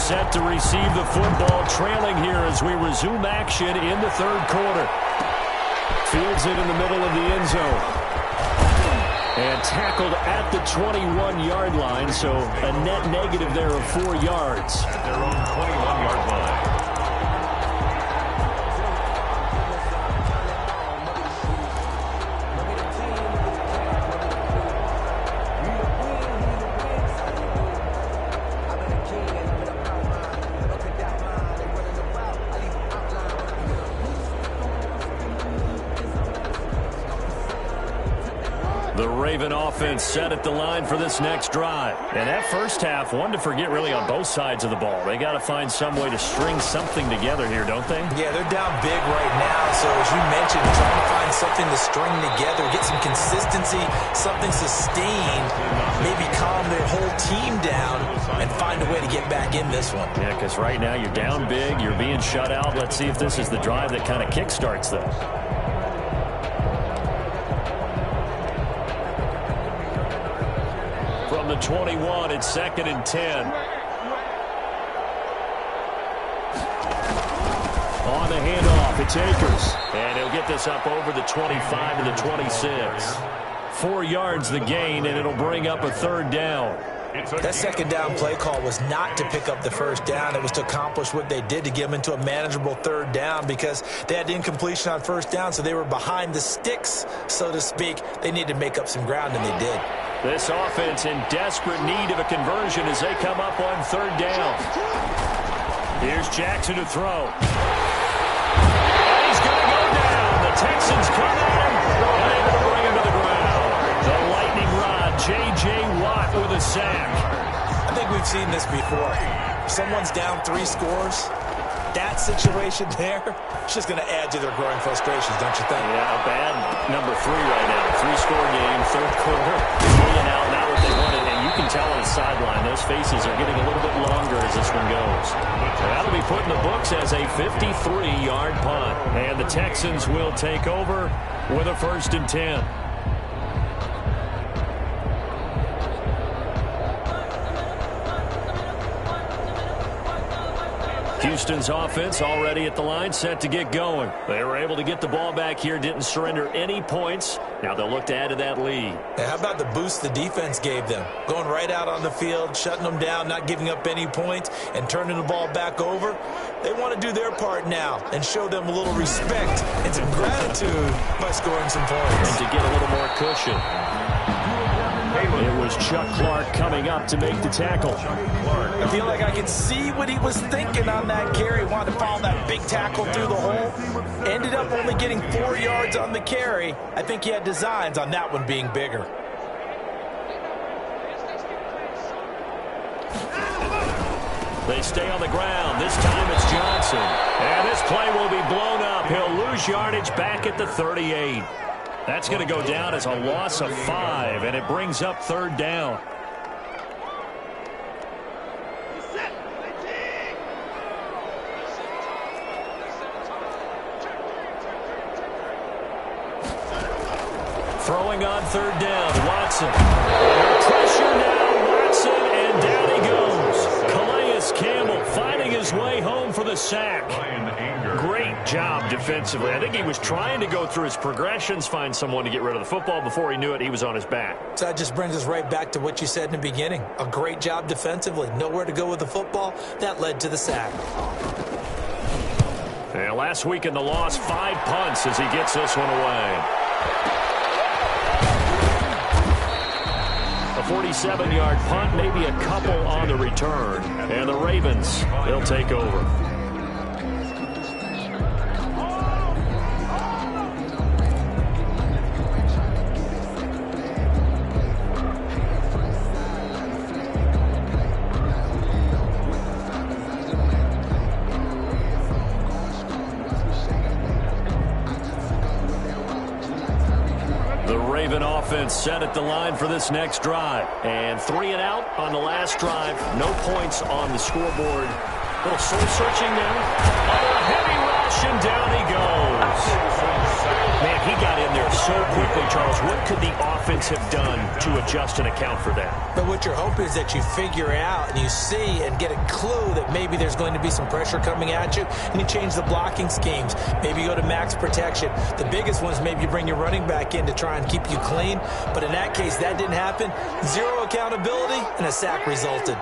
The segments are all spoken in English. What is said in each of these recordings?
set to receive the football, trailing here as we resume action in the third quarter. Fields it in the middle of the end zone. And tackled at the 21-yard line, so a net negative there of 4 yards. At their own 21-yard line. The Raven offense set at the line for this next drive. And that first half, one to forget really on both sides of the ball. They got to find some way to string something together here, don't they? Yeah, they're down big right now. So as you mentioned, trying to find something to string together, get some consistency, something sustained, maybe calm their whole team down and find a way to get back in this one. Yeah, because right now you're down big, you're being shut out. Let's see if this is the drive that kind of kickstarts them. From the 21, it's 2nd and 10. On the handoff, it's Akers. And he'll get this up over the 25 to the 26. 4 yards the gain, and it'll bring up a third down. That second down play call was not to pick up the first down. It was to accomplish what they did to get them into a manageable third down because they had incompletion on first down, so they were behind the sticks, so to speak. They needed to make up some ground, and they did. This offense in desperate need of a conversion as they come up on third down. Here's Jackson to throw. And he's going to go down. The Texans come at him, unable to bring him to the ground. The lightning rod, J.J. Watt with a sack. I think we've seen this before. If someone's down 3 scores, that situation there, it's just going to add to their growing frustrations, don't you think? Yeah, a bad number 3 right now. 3-score game, third quarter. Pulling out, not what they wanted. And you can tell on the sideline, those faces are getting a little bit longer as this one goes. That'll be put in the books as a 53-yard punt. And the Texans will take over with a 1st and 10. Houston's offense already at the line, set to get going. They were able to get the ball back here, didn't surrender any points. Now they'll look to add to that lead. How about the boost the defense gave them? Going right out on the field, shutting them down, not giving up any points, and turning the ball back over. They want to do their part now and show them a little respect and some gratitude by scoring some points. And to get a little more cushion. It was Chuck Clark coming up to make the tackle. I feel like I can see what he was thinking on that carry. Wanted to follow that big tackle through the hole. Ended up only getting 4 yards on the carry. I think he had designs on that one being bigger. They stay on the ground. This time it's Johnson. And this play will be blown up. He'll lose yardage back at the 38. That's going to go down as a loss of 5, and it brings up third down. Throwing on third down, Watson. Pressure now, Watson, and down he goes. Calais Campbell finding his way home for the sack. Great job defensively. I think he was trying to go through his progressions, find someone to get rid of the football. Before he knew it, he was on his back. So that just brings us right back to what you said in the beginning. A great job defensively. Nowhere to go with the football. That led to the sack. And last week in the loss, 5 punts as he gets this one away. A 47-yard punt, maybe a couple on the return. And the Ravens, they'll take over. Offense set at the line for this next drive. And 3 and out on the last drive. No points on the scoreboard A little soul-searching there. Under a heavy rush, and down he goes. Man, he got in there so quickly, Charles. What could the offense have done to adjust and account for that? But what you're hoping is that you figure out and you see and get a clue that maybe there's going to be some pressure coming at you, and you change the blocking schemes. Maybe you go to max protection. The biggest one is maybe you bring your running back in to try and keep you clean. But in that case, that didn't happen. Zero accountability, and a sack resulted.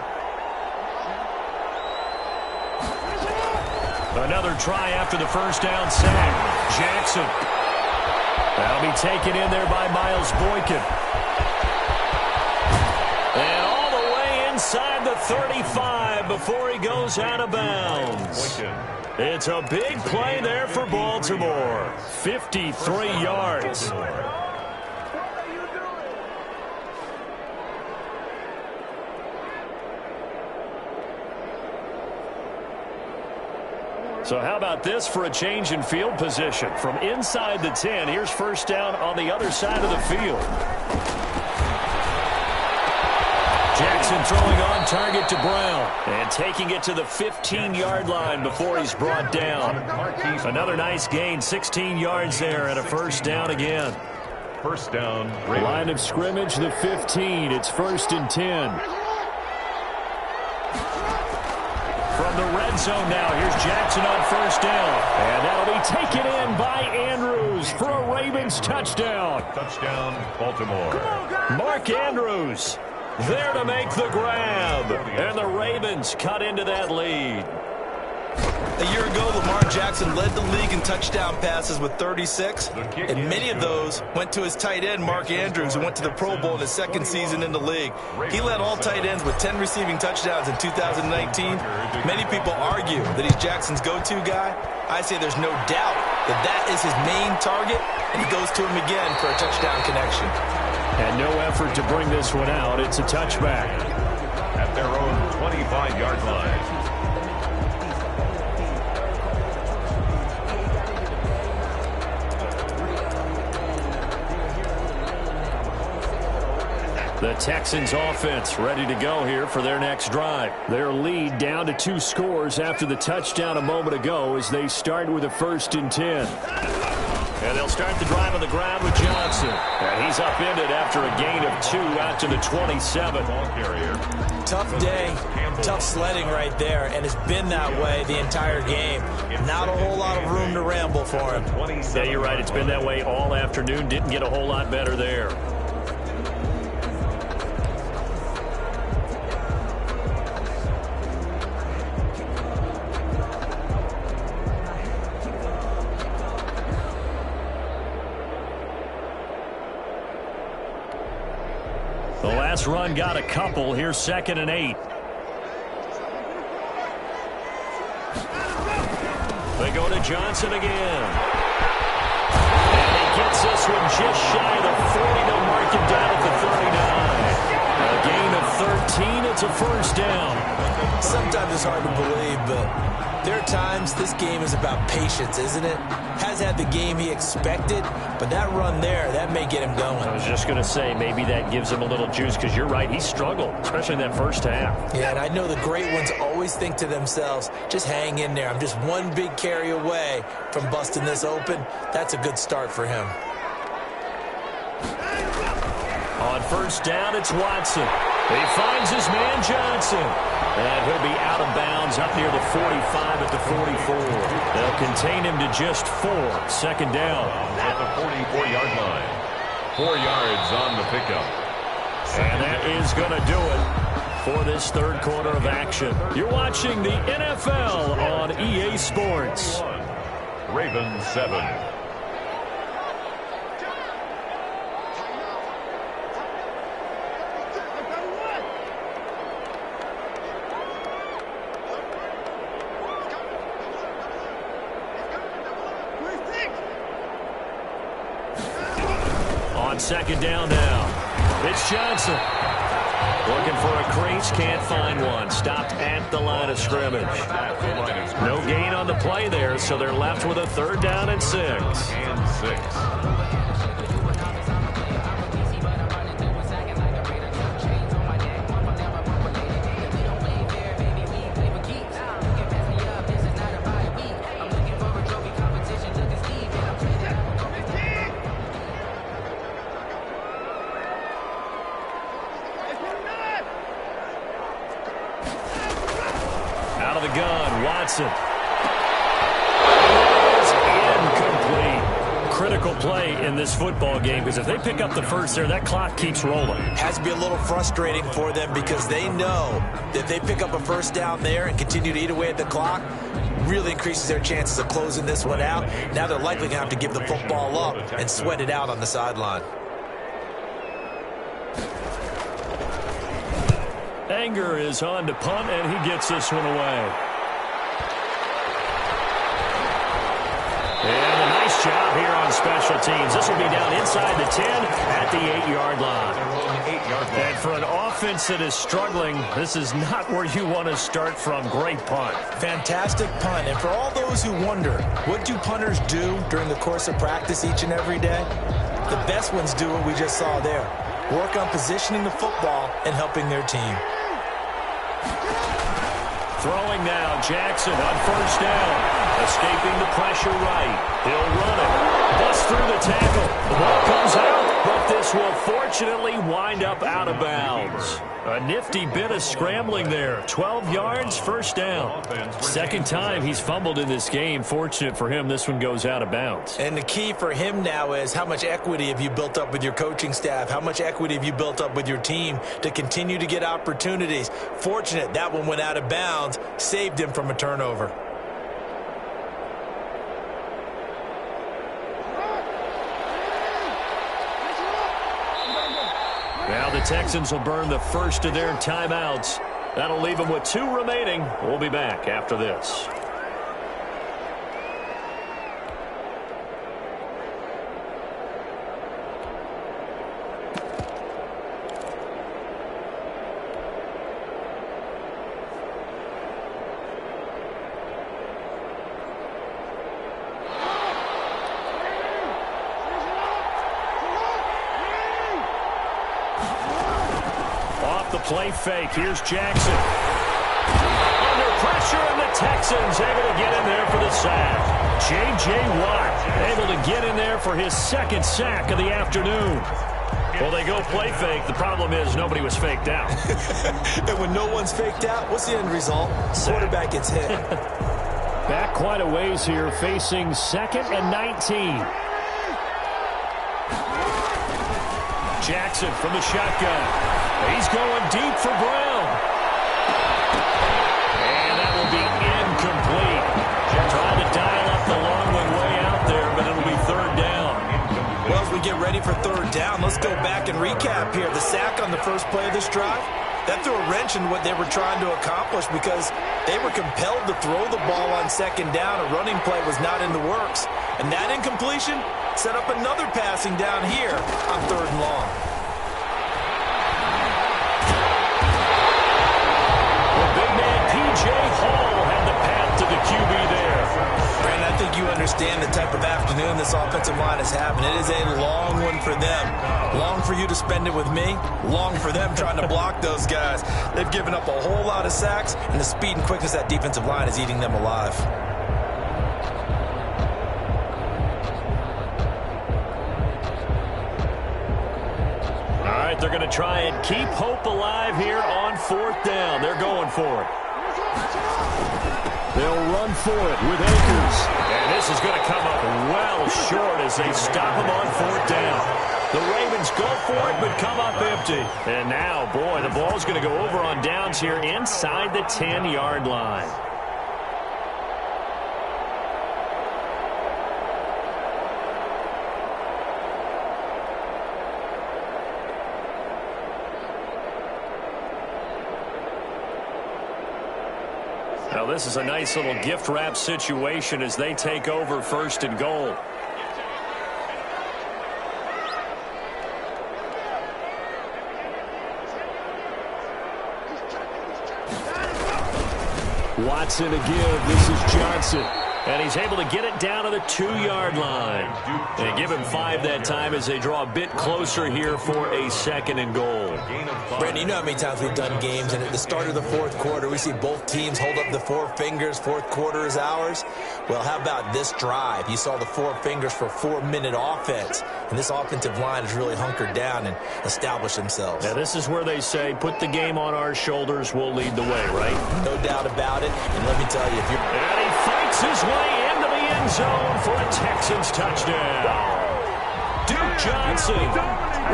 Another try after the first down sack. Jackson. That'll be taken in there by Miles Boykin. And all the way inside the 35 before he goes out of bounds. It's a big play there for Baltimore. 53 yards. So how about this for a change in field position? From inside the 10, here's first down on the other side of the field. Jackson throwing on target to Brown. And taking it to the 15-yard line before he's brought down. Another nice gain, 16 yards there, and a first down again. First down. Line of scrimmage, the 15. It's 1st and 10. From the red zone now, here's Jackson on first down. And that'll be taken in by Andrews for a Ravens touchdown. Touchdown, Baltimore. Mark Andrews there to make the grab. And the Ravens cut into that lead. A year ago, Lamar Jackson led the league in touchdown passes with 36, and many of those went to his tight end, Mark Andrews, who went to the Pro Bowl in his second season in the league. He led all tight ends with 10 receiving touchdowns in 2019. Many people argue that he's Jackson's go-to guy. I say there's no doubt that that is his main target, and he goes to him again for a touchdown connection. And no effort to bring this one out. It's a touchback. At their own 25-yard line. The Texans offense ready to go here for their next drive. Their lead down to 2 scores after the touchdown a moment ago as they start with a 1st and 10. And they'll start the drive on the ground with Johnson. And he's upended after a gain of 2 out to the 27. Tough day, tough sledding right there, and it's been that way the entire game. Not a whole lot of room to ramble for him. Yeah, you're right. It's been that way all afternoon. Didn't get a whole lot better there. The last run got a couple. Here's 2nd and 8. They go to Johnson again. And he gets this one just shy of the 40. They'll mark him down at the 39. A gain of 13. It's a first down. Sometimes it's hard to believe, but there are times this game is about patience, isn't it? Has had the game he expected, but that run there, that may get him going. I was just going to say, maybe that gives him a little juice, because you're right, he struggled, especially in that first half. Yeah, and I know the great ones always think to themselves, just hang in there. I'm just one big carry away from busting this open. That's a good start for him. On first down, it's Watson. He finds his man Johnson. And he'll be out of bounds up near the 45 at the 44. They'll contain him to just 4. 2nd down. At the 44-yard line. 4 yards on the pickup. And that is going to do it for this 3rd quarter of action. You're watching the NFL on EA Sports. Ravens 7. On 2nd down now. It's Johnson. Looking for a crease, can't find one. Stopped at the line of scrimmage. No gain on the play there, so they're left with a 3rd down and 6. And 6. gun. Watson. Incomplete. Critical play in this football game because if they pick up the first there, that clock keeps rolling. Has to be a little frustrating for them because they know that if they pick up a first down there and continue to eat away at the clock, really increases their chances of closing this one out. Now they're likely going to have to give the football up and sweat it out on the sideline. Anger is on to punt, and he gets this one away. And a nice job here on special teams. This will be down inside the 10 at the 8-yard line. And for an offense that is struggling, this is not where you want to start from. Great punt. Fantastic punt. And for all those who wonder, what do punters do during the course of practice each and every day? The best ones do what we just saw there. Work on positioning the football and helping their team. Throwing now, Jackson on first down. Escaping the pressure right. He'll run it. Bust through the tackle. The ball comes out, but this will fortunately wind up out of bounds. A nifty bit of scrambling there. 12 yards, first down. Second time he's fumbled in this game. Fortunate for him, this one goes out of bounds. And the key for him now is how much equity have you built up with your coaching staff? How much equity have you built up with your team to continue to get opportunities? Fortunate that one went out of bounds, saved him from a turnover. Now the Texans will burn the first of their timeouts. That'll leave them with 2 remaining. We'll be back after this. Play fake. Here's Jackson. Under pressure, and the Texans able to get in there for the sack. J.J. Watt able to get in there for his second sack of the afternoon. Well, they go play fake. The problem is nobody was faked out. And when no one's faked out, what's the end result? Quarterback gets hit. Back quite a ways here, facing 2nd and 19. Jackson from the shotgun. He's going deep for Brown. And that will be incomplete. Trying to dial up the long way out there, but it'll be 3rd down. Well, as we get ready for 3rd down, let's go back and recap here. The sack on the first play of this drive, that threw a wrench in what they were trying to accomplish because they were compelled to throw the ball on 2nd down. A running play was not in the works. And that incompletion set up another passing down here on 3rd and long. J. Hall had the path to the QB there. Brandon, I think you understand the type of afternoon this offensive line is having. It is a long one for them. Long for you to spend it with me. Long for them trying to block those guys. They've given up a whole lot of sacks, and the speed and quickness of that defensive line is eating them alive. All right, they're going to try and keep hope alive here on 4th down. They're going for it. They'll run for it with Akers. And this is going to come up well short as they stop him on 4th down. The Ravens go for it, but come up empty. And now, boy, the ball's going to go over on downs here inside the 10-yard line. Now, this is a nice little gift wrap situation as they take over 1st and goal. Watson again. This is Johnson. And he's able to get it down to the 2-yard line. And give him 5 that time as they draw a bit closer here for a 2nd and goal. Brandon, you know how many times we've done games, and at the start of the 4th quarter, we see both teams hold up the 4 fingers, 4th quarter is ours. Well, how about this drive? You saw the 4 fingers for 4-minute offense, and this offensive line has really hunkered down and established themselves. Now, this is where they say, put the game on our shoulders, we'll lead the way, right? No doubt about it, and let me tell you, if you're... And he fights his way into the end zone for a Texans touchdown. Duke Johnson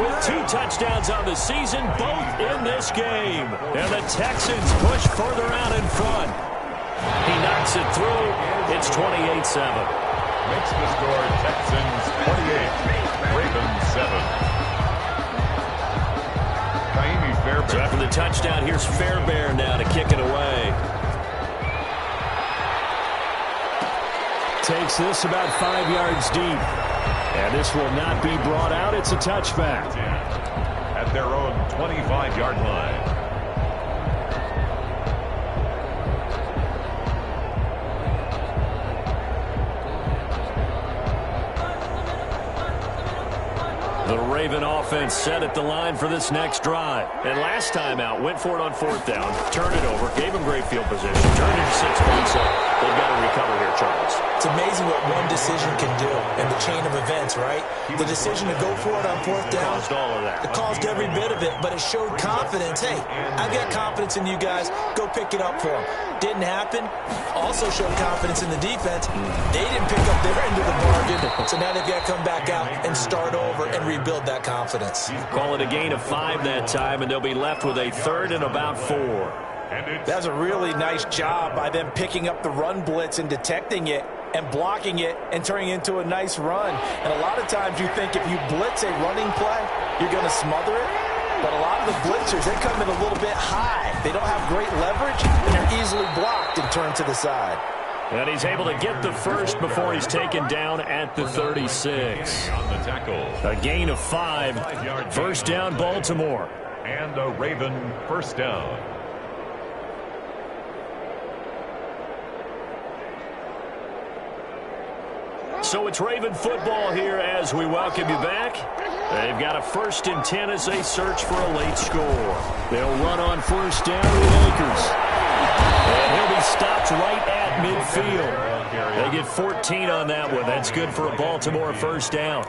with 2 touchdowns on the season, both in this game. And the Texans push further out in front. He knocks it through. It's 28-7. Makes the score Texans 28, Ravens 7. So after the touchdown, here's Fairbairn now to kick it away. Takes this about 5 yards deep. And this will not be brought out. It's a touchback. At their own 25-yard line. The Raven offense set at the line for this next drive. And last time out, went for it on 4th down, turned it over, gave them great field position, turned it into 6 points. So they've got to recover here, Charles. It's amazing what one decision can do in the chain of events, right? The decision to go for it on 4th down. Caused all of that. It caused every bit of it, but it showed confidence. Hey, I've got confidence in you guys. Go pick it up for them. Didn't happen. Also showed confidence in the defense. They didn't pick up their end of the bargain, so now they've got to come back out and start over and rebuild that confidence. Call it a gain of 5 that time, and they'll be left with a 3rd and about 4. That's a really nice job by them picking up the run blitz and detecting it and blocking it and turning it into a nice run. And a lot of times you think if you blitz a running play, you're going to smother it. But a lot of the blitzers, they come in a little bit high. They don't have great leverage, and they're easily blocked and turned to the side. And he's able to get the first before he's taken down at the 36. On the tackle. A gain of 5. 1st down, Baltimore. And a Raven 1st down. So it's Raven football here as we welcome you back. They've got a 1st and 10 as they search for a late score. They'll run on 1st down with Akers. And he'll be stopped right at midfield. They get 14 on that one. That's good for a Baltimore 1st down.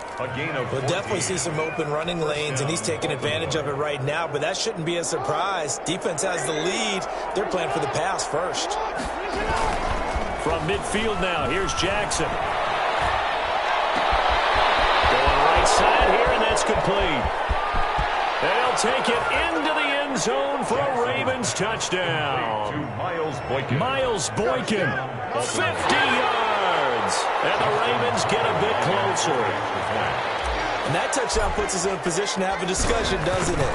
We'll definitely see some open running lanes, and he's taking advantage of it right now, but that shouldn't be a surprise. Defense has the lead. They're playing for the pass first. From midfield now, here's Jackson. Side here, and that's complete. They'll take it into the end zone for a Ravens touchdown. Miles Boykin, 50 yards. And the Ravens get a bit closer. And that touchdown puts us in a position to have a discussion, doesn't it?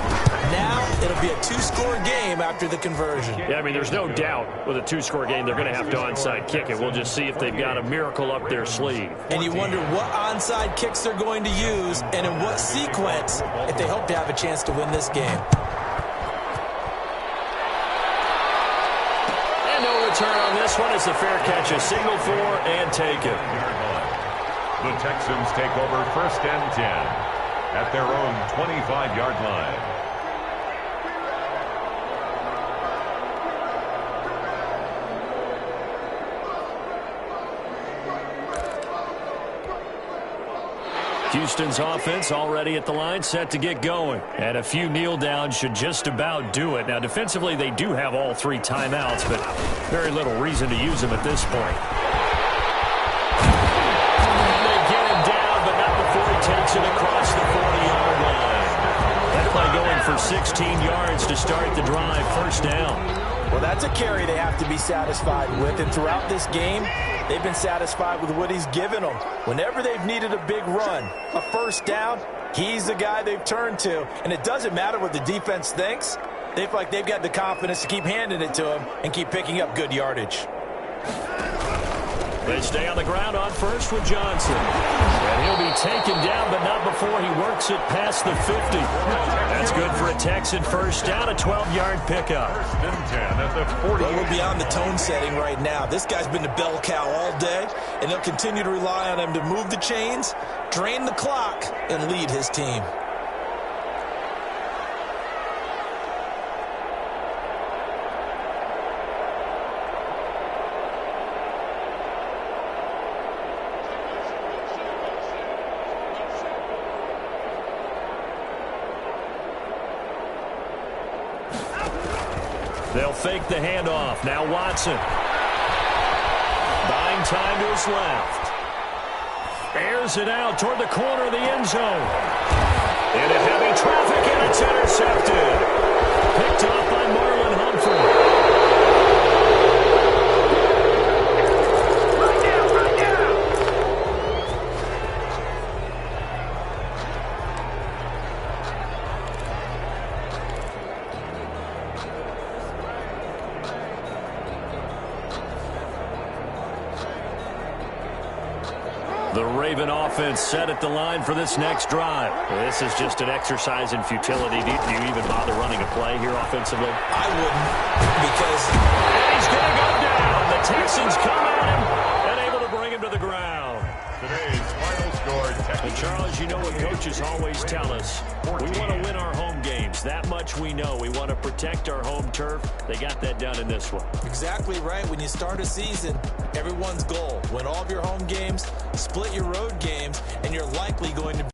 Now, it'll be a 2-score game after the conversion. Yeah, I mean, there's no doubt with a 2-score game, they're going to have to onside kick it. We'll just see if they've got a miracle up their sleeve. And you wonder what onside kicks they're going to use and in what sequence if they hope to have a chance to win this game. And no return on this one. It's a fair catch, a signal for and take it. The Texans take over 1st and 10 at their own 25-yard line. Houston's offense already at the line, set to get going. And a few kneel downs should just about do it. Now, defensively, they do have all 3 timeouts, but very little reason to use them at this point. Takes it across the 40-yard line. That play going for 16 yards to start the drive. 1st down. Well, that's a carry they have to be satisfied with. And throughout this game, they've been satisfied with what he's given them. Whenever they've needed a big run, a 1st down, he's the guy they've turned to. And it doesn't matter what the defense thinks. They feel like they've got the confidence to keep handing it to him and keep picking up good yardage. They stay on the ground on first with Johnson. And he'll be taken down, but not before he works it past the 50. That's good for a Texan first down, a 12-yard pickup. First and 10 at the 40. Well, we're beyond the tone setting right now. This guy's been the bell cow all day, and they'll continue to rely on him to move the chains, drain the clock, and lead his team. They'll fake the handoff. Now Watson. Buying time to his left. Airs it out toward the corner of the end zone. Into heavy traffic, and it's intercepted. Picked off by Marlon Humphrey. The Raven offense set at the line for this next drive. This is just an exercise in futility. Do you even bother running a play here offensively? I wouldn't, because... And he's going to go down. The Texans come at him and able to bring him to the ground. Today's final score, Texans. And Charles, you know what coaches always tell us. We want to win our home games. That much we know. We want to protect our home turf. They got that done in this one. Exactly right. When you start a season, everyone's goal: win all of your home games, split your road games, and you're likely going to